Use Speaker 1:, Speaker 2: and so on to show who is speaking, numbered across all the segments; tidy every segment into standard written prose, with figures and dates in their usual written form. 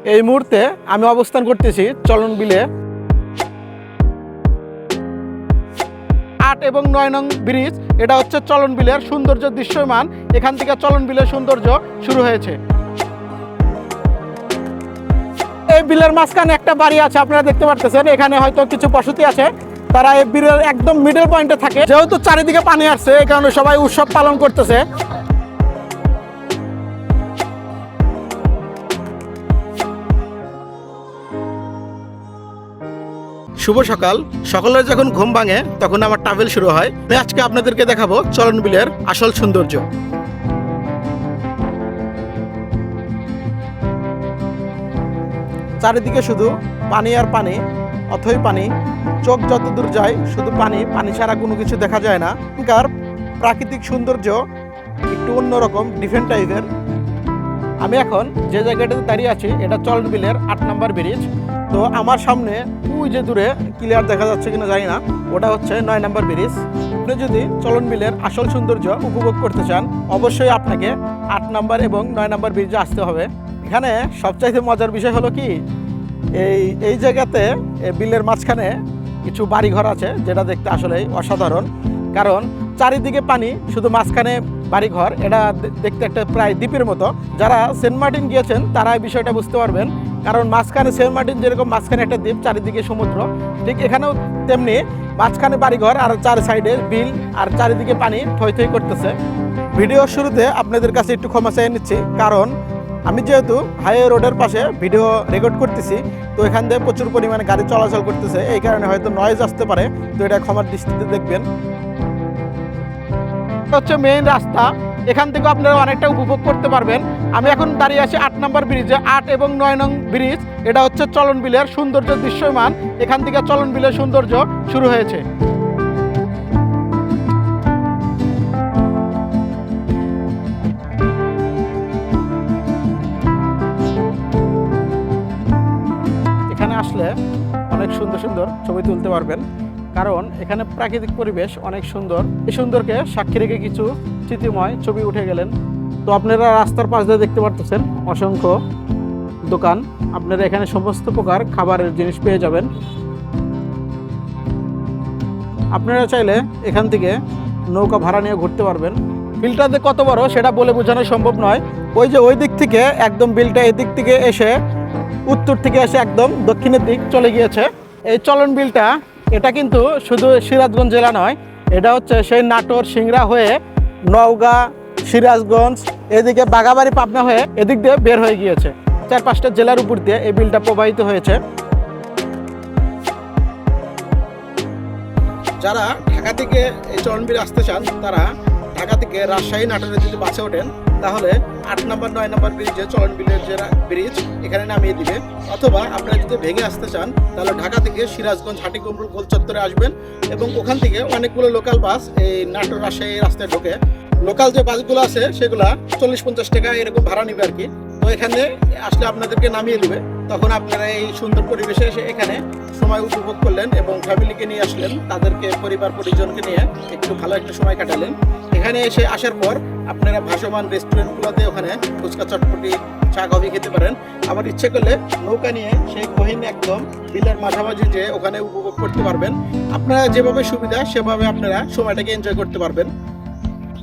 Speaker 1: এই মুহূর্তে আমি অবস্থান করতেছি চলন বিলে। ৮ এবং ৯ নং ব্রিজ, এটা হচ্ছে চলন বিলের সৌন্দর্য দৃশ্যমান। এখান থেকে চলন বিলের সৌন্দর্য শুরু হয়েছে। এই বিলের মাঝখানে একটা বাড়ি আছে, আপনারা দেখতে পারতেছেন। এখানে হয়তো কিছু বসতি আছে, তারা এই বিলের একদম মিডল পয়েন্টে থাকে। যেহেতু চারিদিকে পানি আসছে, এই কারণে সবাই উৎসব পালন করতেছে। শুভ সকাল। সকালে যখন ঘুম ভাঙে তখন আমার ট্রাভেল শুরু হয়। আজকে আপনাদেরকে দেখাবো চলন বিলের আসল সৌন্দর্য। চারিদিকে শুধু পানি আর পানি, অথই পানি। চোখ যত দূর যায় শুধু পানি, পানি ছাড়া কোনো কিছু দেখা যায় না। এখানকার প্রাকৃতিক সৌন্দর্য একটু অন্যরকম, ডিফারেন্ট টাইপের। আমি এখন যে জায়গাটাতে দাঁড়িয়ে আছি এটা চলন বিলের ৮ নম্বর ব্রিজ। তো আমার সামনে ওই যে দূরে ক্লিয়ার দেখা যাচ্ছে কিনা জানি না, ওটা হচ্ছে ৯ নম্বর ব্রিজ। আপনি যদি চলন বিলের আসল সৌন্দর্য উপভোগ করতে চান, অবশ্যই আপনাকে ৮ নম্বর এবং ৯ নম্বর ব্রিজে আসতে হবে। এখানে সবচাইতে মজার বিষয় হলো কি, এই জায়গাতে বিলের মাঝখানে কিছু বাড়িঘর আছে, যেটা দেখতে আসলেই অসাধারণ। কারণ চারিদিকে পানি, শুধু মাঝখানে বাড়িঘর। এটা দেখতে একটা প্রায় দ্বীপের মতো। যারা সেন্ট মার্টিন গিয়েছেন তারা এই বিষয়টা বুঝতে পারবেন। কারণ মাঝখানে সেন্ট মার্টিন যেরকম মাঝখানে একটা দ্বীপ, চারিদিকে সমুদ্র, ঠিক এখানেও তেমনি মাঝখানে বাড়িঘর আর চার সাইডে বিল আর চারিদিকে পানি থই থই করতেছে। ভিডিওর শুরুতে আপনাদের কাছে একটু ক্ষমা চেয়ে নিচ্ছি, কারণ আমি যেহেতু হাইওয়ে রোডের পাশে ভিডিও রেকর্ড করতেছি, তো এখান থেকে প্রচুর পরিমাণে গাড়ি চলাচল করতেছে, এই কারণে হয়তো নয়েজ আসতে পারে। তো এটা ক্ষমার দৃষ্টিতে দেখবেন। হচ্ছে মেইন রাস্তা, এখান থেকে আপনারা অনেকটা উপভোগ করতে পারবেন। আমি এখন দাঁড়িয়ে আছি ৮ নম্বর ব্রিজে। ৮ এবং ৯ নং ব্রিজ, এটা হচ্ছে চলন বিলের সৌন্দর্য দৃশ্যমান। এখান থেকে চলন বিলের সৌন্দর্য শুরু হয়েছে। এখানে আসলে অনেক সুন্দর সুন্দর ছবি তুলতে পারবেন, কারণ এখানে প্রাকৃতিক পরিবেশ অনেক সুন্দর। এই সুন্দরকে সাক্ষী রেখে কিছু স্মৃতিময় ছবি উঠে গেলেন। তো আপনারা রাস্তার পাশ দিয়ে দেখতে পারতেছেন অসংখ্য দোকান। আপনারা এখানে সমস্ত প্রকার খাবারের জিনিস পেয়ে যাবেন। আপনারা চাইলে এখান থেকে নৌকা ভাড়া নিয়ে ঘুরতে পারবেন। বিলটা যে কত বড় সেটা বলে বোঝানো সম্ভব নয়। ওই যে ওই দিক থেকে একদম বিলটা এদিক থেকে এসে, উত্তর থেকে এসে একদম দক্ষিণের দিক চলে গিয়েছে। এই চলন বিলটা, এটা কিন্তু শুধু সিরাজগঞ্জ জেলা নয়, এটা হচ্ছে সেই নাটোর সিংড়া হয়ে নওগাঁ, সিরাজগঞ্জ, এদিকে বাগাবাড়ি, পাবনা হয়ে এদিক দিয়ে বের হয়ে গিয়েছে। ৪-৫টা জেলার উপর দিয়ে এই বিলটা প্রবাহিত হয়েছে। যারা ঢাকা থেকে এই চলন বিলে আসতে চান, তারা ঢাকা থেকে রাজশাহী, নাটোরে যদি বাসে ওঠেন, তাহলে ৮ নম্বর ৯ নম্বর ব্রিজে চলন বিলের যে ব্রিজ, এখানে নামিয়ে দিবে। অথবা আপনারা যদি ভেঙে আসতে চান, তাহলে ঢাকা থেকে সিরাজগঞ্জ, হাটিকুমরুল, গোল চত্বরে আসবেন এবং ওখান থেকে অনেকগুলো লোকাল বাস এই নাটোর রাজশাহী রাস্তায় ঢোকে। লোকাল যে বাসগুলো আছে সেগুলো ৪০-৫০ টাকা এরকম ভাড়া নিবে আর কি। তো এখানে আসলে আপনাদেরকে নামিয়ে দিবে। তখন আপনারা এই সুন্দর পরিবেশে এসে এখানে সময় উপভোগ করলেন এবং ফ্যামিলিকে নিয়ে আসলেন, তাদেরকে পরিবার পরিজনকে নিয়ে একটু ভালো একটা সময় কাটালেন। এখানে এসে আসার পর আপনারা ভাসমান রেস্টুরেন্টগুলোতে ওখানে ফুচকা, চটপটি, চা, কফি খেতে পারেন। আবার ইচ্ছে করলে নৌকা নিয়ে সেই গহীন একদম বিলের মাঝামাঝি যে ওখানে উপভোগ করতে পারবেন। আপনারা যেভাবে সুবিধা সেভাবে আপনারা সময়টাকে এনজয় করতে পারবেন।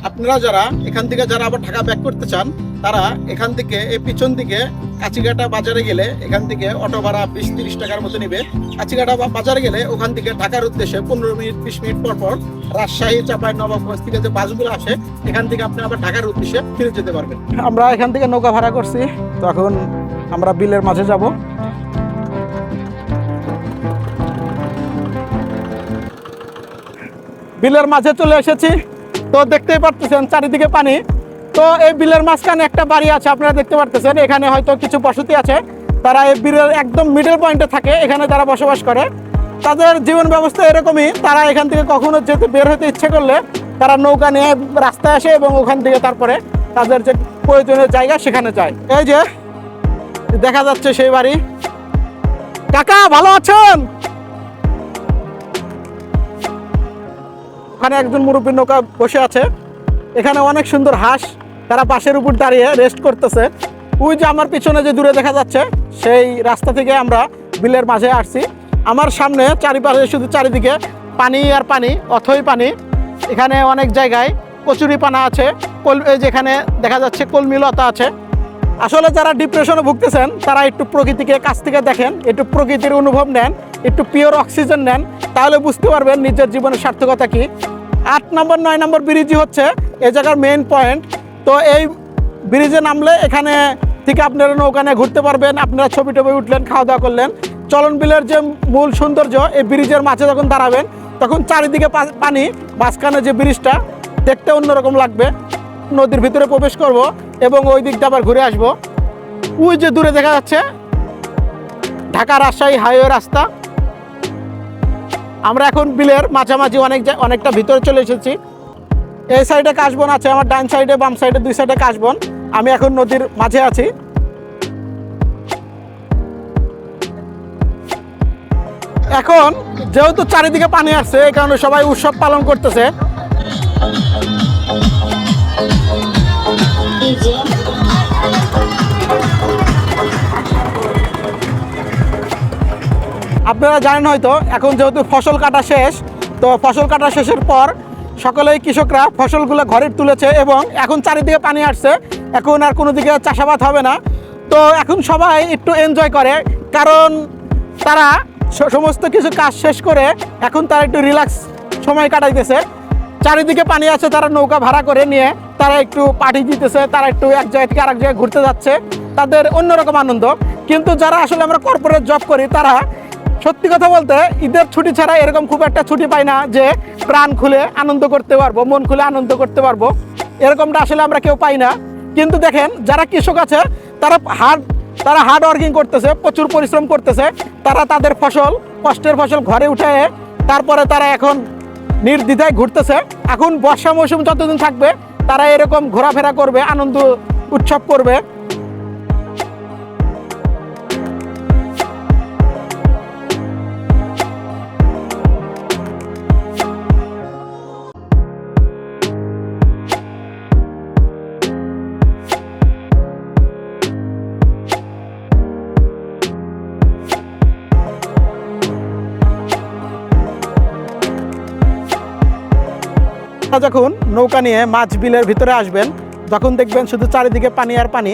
Speaker 1: আপনারা যারা এখান থেকে আবার ঢাকা ব্যাক করতে চান, তারা এখান থেকে এই পিছন দিকে কাচিঘাটা বাজারে গেলে এখান থেকে অটো ভাড়া ২০-৩০ টাকার মতো নেবে। কাচিঘাটা বাজারে গেলে ওখান থেকে ঢাকার উদ্দেশ্যে ১৫-২০ মিনিট পর পর রাজশাহী, চাঁপাইনবাবগঞ্জ থেকে যে বাসগুলো আসে, এখান থেকে আপনি আবার ঢাকার উদ্দেশ্যে ফিরে যেতে পারবেন। আমরা এখান থেকে নৌকা ভাড়া করছি, তো এখন আমরা বিলের মাঝে যাব। বিলের মাঝে চলে এসেছি। তো দেখতেই পারতেছেন চারিদিকে পানি। তো এই বিলের মাঝখানে একটা বাড়ি আছে, আপনারা দেখতে পারতেছেন। এখানে হয়তো কিছু বসতি আছে, তারা এই বিলের একদম মিডল পয়েন্টে থাকে, এখানে তারা বসবাস করে। তাদের জীবন ব্যবস্থা এরকমই। তারা এখান থেকে কখনো যেতে বের হতে ইচ্ছে করলে তারা নৌকা নিয়ে রাস্তায় আসে এবং ওখান থেকে তারপরে তাদের যে প্রয়োজনীয় জায়গা সেখানে যায়। এই যে দেখা যাচ্ছে সেই বাড়ি। কাকা ভালো আছেন? ওখানে একজন মুরব্বী নৌকা বসে আছে। এখানে অনেক সুন্দর হাঁস, তারা বাঁশের উপর দাঁড়িয়ে রেস্ট করতেছে। ওই যে আমার পিছনে যে দূরে দেখা যাচ্ছে সেই রাস্তা থেকে আমরা বিলের মাঝে আসছি। আমার সামনে চারিপাশে শুধু চারিদিকে পানি আর পানি, অথই পানি। এখানে অনেক জায়গায় কচুরিপানা আছে, যেখানে দেখা যাচ্ছে কলমিলতা আছে। আসলে যারা ডিপ্রেশনে ভুগতেছেন তারা একটু প্রকৃতিকে কাছ থেকে দেখেন, একটু প্রকৃতির অনুভব নেন, একটু পিওর অক্সিজেন নেন, তাহলে বুঝতে পারবেন নিজের জীবনের সার্থকতা কী। 8 নম্বর 9 নম্বর ব্রিজই হচ্ছে এই জায়গার মেইন পয়েন্ট। তো এই ব্রিজে নামলে এখানে থেকে আপনারা নৌকা নিয়ে ঘুরতে পারবেন, আপনারা ছবি টবি উঠলেন, খাওয়া দাওয়া করলেন। চলন বিলের যে মূল সৌন্দর্য, এই ব্রিজের মাঝে যখন দাঁড়াবেন তখন চারিদিকে পানি, মাঝখানে যে ব্রিজটা দেখতে অন্যরকম লাগবে। নদীর ভিতরে প্রবেশ করব এবং ওই দিকটা আবার ঘুরে আসব। ওই যে দূরে দেখা যাচ্ছে ঢাকা রাজশাহী হাইওয়ে রাস্তা। আমরা এখন বিলের মাঝামাঝি অনেকটা ভিতরে চলে এসেছি। এই সাইডে কাশবন আছে, আমার ডান সাইডে বাম সাইডে 2 সাইডে কাশবন। আমি এখন নদীর মাঝে আছি। এখন যেহেতু চারিদিকে পানি আসছে, এই কারণে সবাই উৎসব পালন করতেছে। আপনারা জানেন হয়তো এখন যেহেতু ফসল কাটা শেষ, তো ফসল কাটা শেষের পর সকলেই কৃষকরা ফসলগুলো ঘরে তুলেছে এবং এখন চারিদিকে পানি আসছে, এখন আর কোনো দিকে চাষাবাদ হবে না। তো এখন সবাই একটু এনজয় করে, কারণ তারা সমস্ত কিছু কাজ শেষ করে এখন তারা একটু রিল্যাক্স সময় কাটাইতেছে। চারিদিকে পানি আছে, তারা নৌকা ভাড়া করে নিয়ে তারা একটু পার্টি দিতেছে, তারা একটু এক জায়গা থেকে আরেক জায়গায় ঘুরতে যাচ্ছে, তাদের অন্যরকম আনন্দ। কিন্তু যারা আসলে আমরা কর্পোরেট জব করি, তারা সত্যি কথা বলতে ঈদের ছুটি ছাড়া এরকম খুব একটা ছুটি পাই না যে প্রাণ খুলে আনন্দ করতে পারবো, মন খুলে আনন্দ করতে পারবো, এরকমটা আসলে আমরা কেউ পাই না। কিন্তু দেখেন যারা কৃষক আছে তারা হার্ড ওয়ার্কিং করতেছে, প্রচুর পরিশ্রম করতেছে। তারা তাদের ফসল, কষ্টের ফসল ঘরে উঠে তারপরে তারা এখন নির্দ্বিধায় ঘুরতেছে। এখন বর্ষা মৌসুম যতদিন থাকবে তারা এরকম ঘোরাফেরা করবে, আনন্দ উৎসব করবে। যখন নৌকা নিয়ে মাছ বিলের ভিতরে আসবেন, যখন দেখবেন শুধু চারিদিকে পানি আর পানি,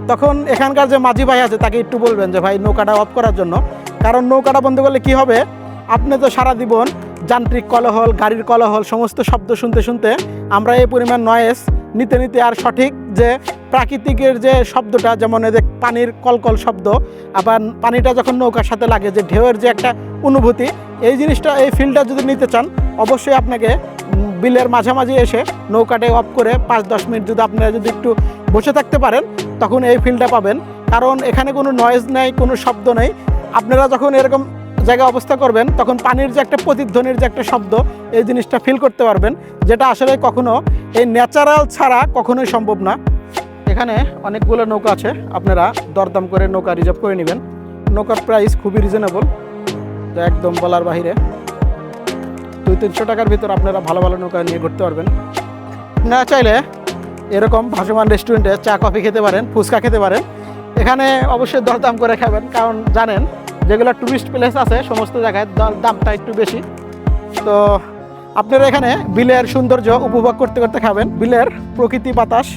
Speaker 1: তখন এখানকার যে মাঝি ভাই আছে তাকে একটু বলবেন যে ভাই নৌকাটা অফ করার জন্য। কারণ নৌকাটা বন্ধ করলে কি হবে, আপনি তো সারা জীবন যান্ত্রিক কলহল, গাড়ির কলহল, সমস্ত শব্দ শুনতে শুনতে আমরা এই পরিমাণ নয়েজ নিতে নিতে আর সঠিক যে প্রাকৃতিকের যে শব্দটা, যেমন এদের পানির কলকল শব্দ, আবার পানিটা যখন নৌকার সাথে লাগে যে ঢেউয়ের যে একটা অনুভূতি, এই জিনিসটা, এই ফিলটা যদি নিতে চান অবশ্যই আপনাকে বিলের মাঝামাঝি এসে নৌকাটা অফ করে 5-10 মিনিট যদি আপনারা যদি একটু বসে থাকতে পারেন তখন এই ফিলটা পাবেন। কারণ এখানে কোনো নয়েজ নেই, কোনো শব্দ নেই। আপনারা যখন এরকম জায়গায় অবস্থা করবেন তখন পানির যে একটা প্রতিধ্বনির যে একটা শব্দ, এই জিনিসটা ফিল করতে পারবেন, যেটা আসলে কখনো এই ন্যাচারাল ছাড়া কখনোই সম্ভব না। এখানে অনেকগুলো নৌকা আছে, আপনারা দরদাম করে নৌকা রিজার্ভ করে নেবেন। নৌকার প্রাইস খুবই রিজনেবল, তো একদম বলার বাহিরে। 200-300 টাকার ভিতর আপনারা ভালো ভালো নৌকা নিয়ে ঘুরতে পারবেন। না চাইলে এরকম ভাসমান রেস্টুরেন্টে চা কফি খেতে পারেন, ফুচকা খেতে পারেন। এখানে অবশ্যই দরদাম করে খাবেন, কারণ জানেন যেগুলো টুরিস্ট প্লেস আছে সমস্ত জায়গায় দামটা একটু বেশি। তো আপনারা এখানে বিলের সৌন্দর্য উপভোগ করতে করতে খাবেন, বিলের প্রকৃতি, বাতাস,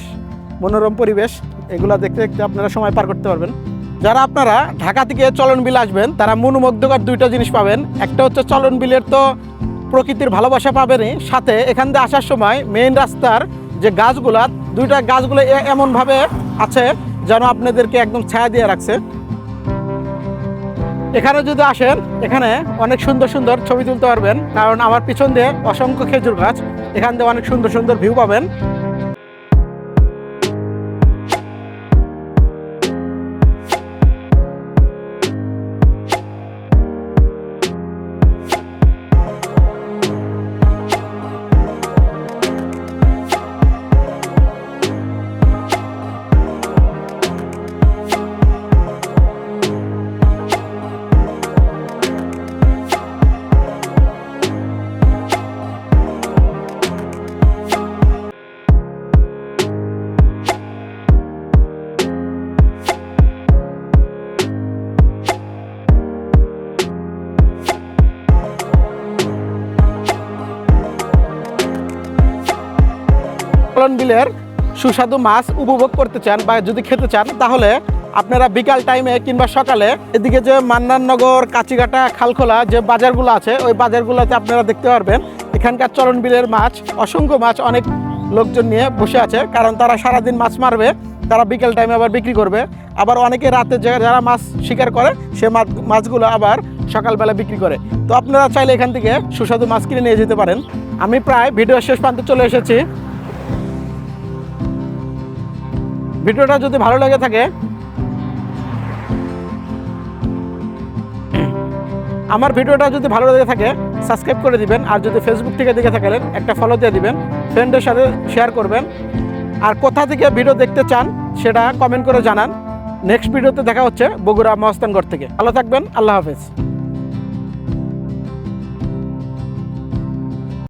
Speaker 1: মনোরম পরিবেশ, এগুলো দেখতে দেখতে আপনারা সময় পার করতে পারবেন। যারা আপনারা ঢাকা থেকে চলন বিল আসবেন তারা মনোমুগ্ধকর 2টা জিনিস পাবেন। একটা হচ্ছে চলন বিলের তো প্রকৃতির ভালোবাসা পাবেনই, সাথে এখান দিয়ে আসার সময় মেইন রাস্তার যে গাছগুলা, 2টা গাছগুলো এমনভাবে আছে যেন আপনাদেরকে একদম ছায়া দিয়ে রাখছে। এখানে যদি আসেন এখানে অনেক সুন্দর সুন্দর ছবি তুলতে পারবেন, কারণ আমার পিছন দিয়ে অসংখ্য খেজুর গাছ, এখান দিয়ে অনেক সুন্দর সুন্দর ভিউ পাবেন। বিলের সুস্বাদু মাছ উপভোগ করতে চান বা যদি খেতে চান, তাহলে আপনারা বিকাল টাইমে কিংবা সকালে এদিকে যে মান্নাননগর, কাচিঘাটা, খালখোলা যে বাজারগুলো আছে ওই বাজারগুলোতে আপনারা দেখতে পারবেন এখানকার চলন বিলের মাছ, অসংখ্য মাছ অনেক লোকজন নিয়ে বসে আছে। কারণ তারা সারাদিন মাছ মারবে, তারা বিকেল টাইমে আবার বিক্রি করবে। আবার অনেকে রাতে যারা মাছ শিকার করে সে মাছগুলো আবার সকালবেলা বিক্রি করে। তো আপনারা চাইলে এখান থেকে সুস্বাদু মাছ কিনে নিয়ে যেতে পারেন। আমি প্রায় ভিডিও শেষ প্রান্তে চলে এসেছি। ভিডিওটা যদি ভালো লেগে থাকে আমার ভিডিওটা যদি ভালো লেগে থাকে সাবস্ক্রাইব করে দিবেন। আর যদি ফেসবুক থেকে দেখে থাকেন একটা ফলো দিয়ে দিবেন, ফ্রেন্ডের সাথে শেয়ার করবেন। আর কোথা থেকে ভিডিও দেখতে চান সেটা কমেন্ট করে জানান। নেক্সট ভিডিওতে দেখা হচ্ছে বগুড়া মহস্তানগড় থেকে। ভালো থাকবেন, আল্লাহ হাফেজ।